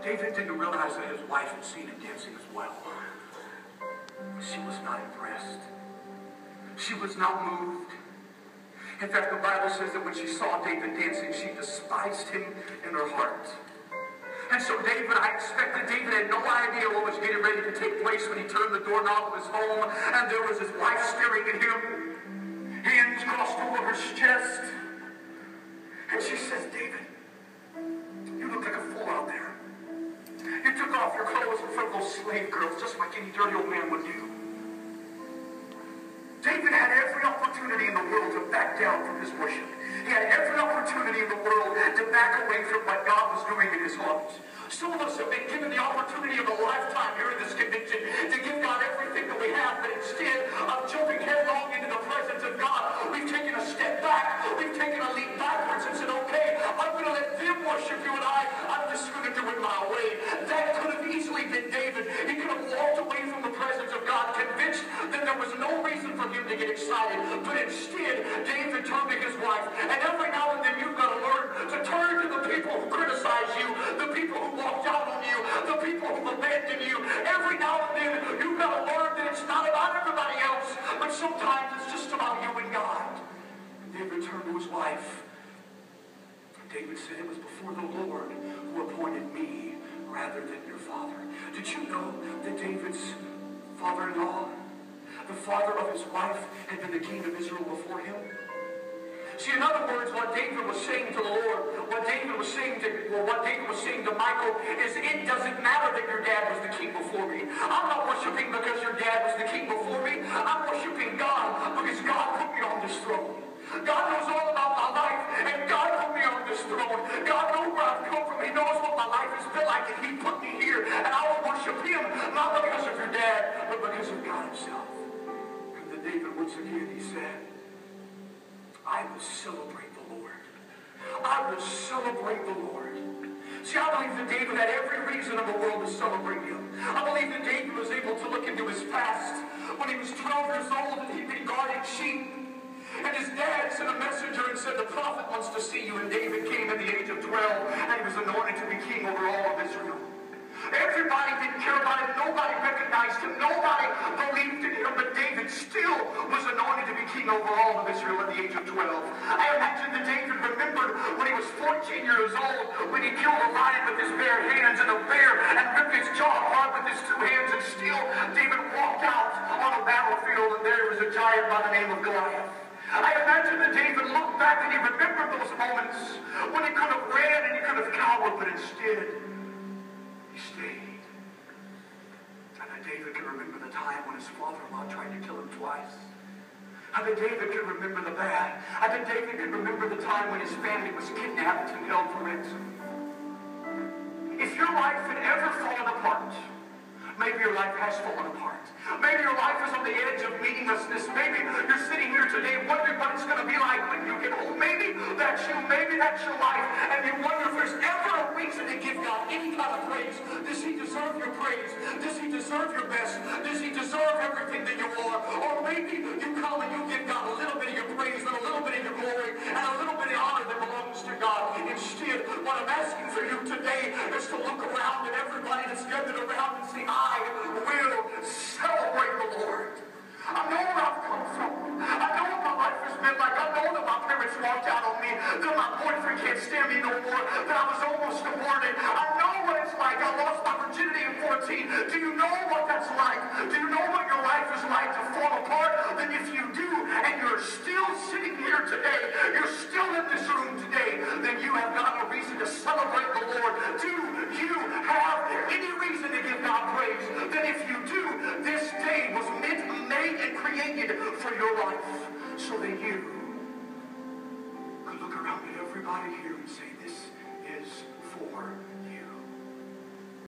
David didn't realize that his wife had seen him dancing as well. She was not impressed. She was not moved. In fact, the Bible says that when she saw David dancing, she despised him in her heart. And so I expect that David had no idea what was getting ready to take place when he turned the doorknob of his home, and there was his wife staring at him, hands crossed over her chest. And she says, David, you look like a fool out there. You took off your clothes in front of those slave girls, just like any dirty old man would do. David had every opportunity in the world to back down from his worship. He had every opportunity in the world to back away from what God was doing in his heart. Some of us have been given the opportunity of a lifetime here in this convention to give God everything that we have, but instead of jumping headlong into the presence of God, we've taken a step back, we've taken a leap backwards and said, okay, I'm going to let them worship you and I'm just going to do it my way. That could have easily been David. He could have walked away from the presence of God, convinced that there was no reason for him to get excited, but instead, David turned to his wife, and every now and then you've got to learn to turn to the people who criticize you, the people who walked out on you, the people who abandoned you. Every now and then you've got to learn that it's not about everybody else, but sometimes it's just about you and God. And David turned to his wife. David said, it was before the Lord who appointed me rather than your father. Did you know that David's father-in-law, the father of his wife, had been the king of Israel before him? See, in other words, what David was saying to the Lord, what David was saying to Michael is, it doesn't matter that your dad was the king before me. I'm not worshiping because your dad was the king before me. I'm worshiping God because God put me on this throne. God knows all about my life, and God put me on this throne. God knows where I've come from. He knows what my life has been like, and He put me here, and I will worship Him, not because of your dad, but because of God Himself. And then David, once again, he said, I will celebrate the Lord. I will celebrate the Lord. See, I believe that David had every reason in the world to celebrate him. I believe that David was able to look into his past when he was 12 years old and he'd been guarding sheep. And his dad sent a messenger and said, the prophet wants to see you. And David came at the age of 12 and he was anointed to be king over all of Israel. Everybody didn't care about him. Nobody recognized him. Nobody believed in him. But David still was anointed to be king over all of Israel at the age of 12. I imagine that David remembered when he was 14 years old, when he killed a lion with his bare hands and a bear and ripped his jaw apart with his two hands. And still, David walked out on a battlefield and there was a giant by the name of Goliath. I imagine that David looked back and he remembered those moments when he could have ran and he could have cowered, but instead, he stayed. And that David can remember the time when his father-in-law tried to kill him twice. I bet David can remember the bad. I bet David can remember the time when his family was kidnapped and held for ransom. If your life had ever fallen apart, maybe your life has fallen apart. Maybe your life is on the edge of meaninglessness. Maybe you're sitting here today wondering what it's going to be like when you get home. Maybe that's you. Maybe that's your life. And you wonder if there's ever a reason to give God any kind of praise. Does He deserve your praise? Does He deserve your best? Does He deserve everything that you are? Or maybe you come and you give God a little bit of your praise and a little bit of your glory and a little bit of honor that belongs to God. Instead, what I'm asking for you today is to look around at everybody that's gathered around and say, I will celebrate the Lord. I know where I've come from. I know what my life has been like. I know that my parents walked out on me, that my boyfriend can't stand me no more, that I was almost aborted. I know what it's like. I lost my virginity at 14. Do you know what that's like? Do you know what your life is like to fall apart? Then if you do, and you're still sitting here today, you're still in this room today, then you have got a reason to celebrate the Lord. Do you have any reason to give God praise? Then if you do, this day was made and created for your life so that you could look around at everybody here and say, this is for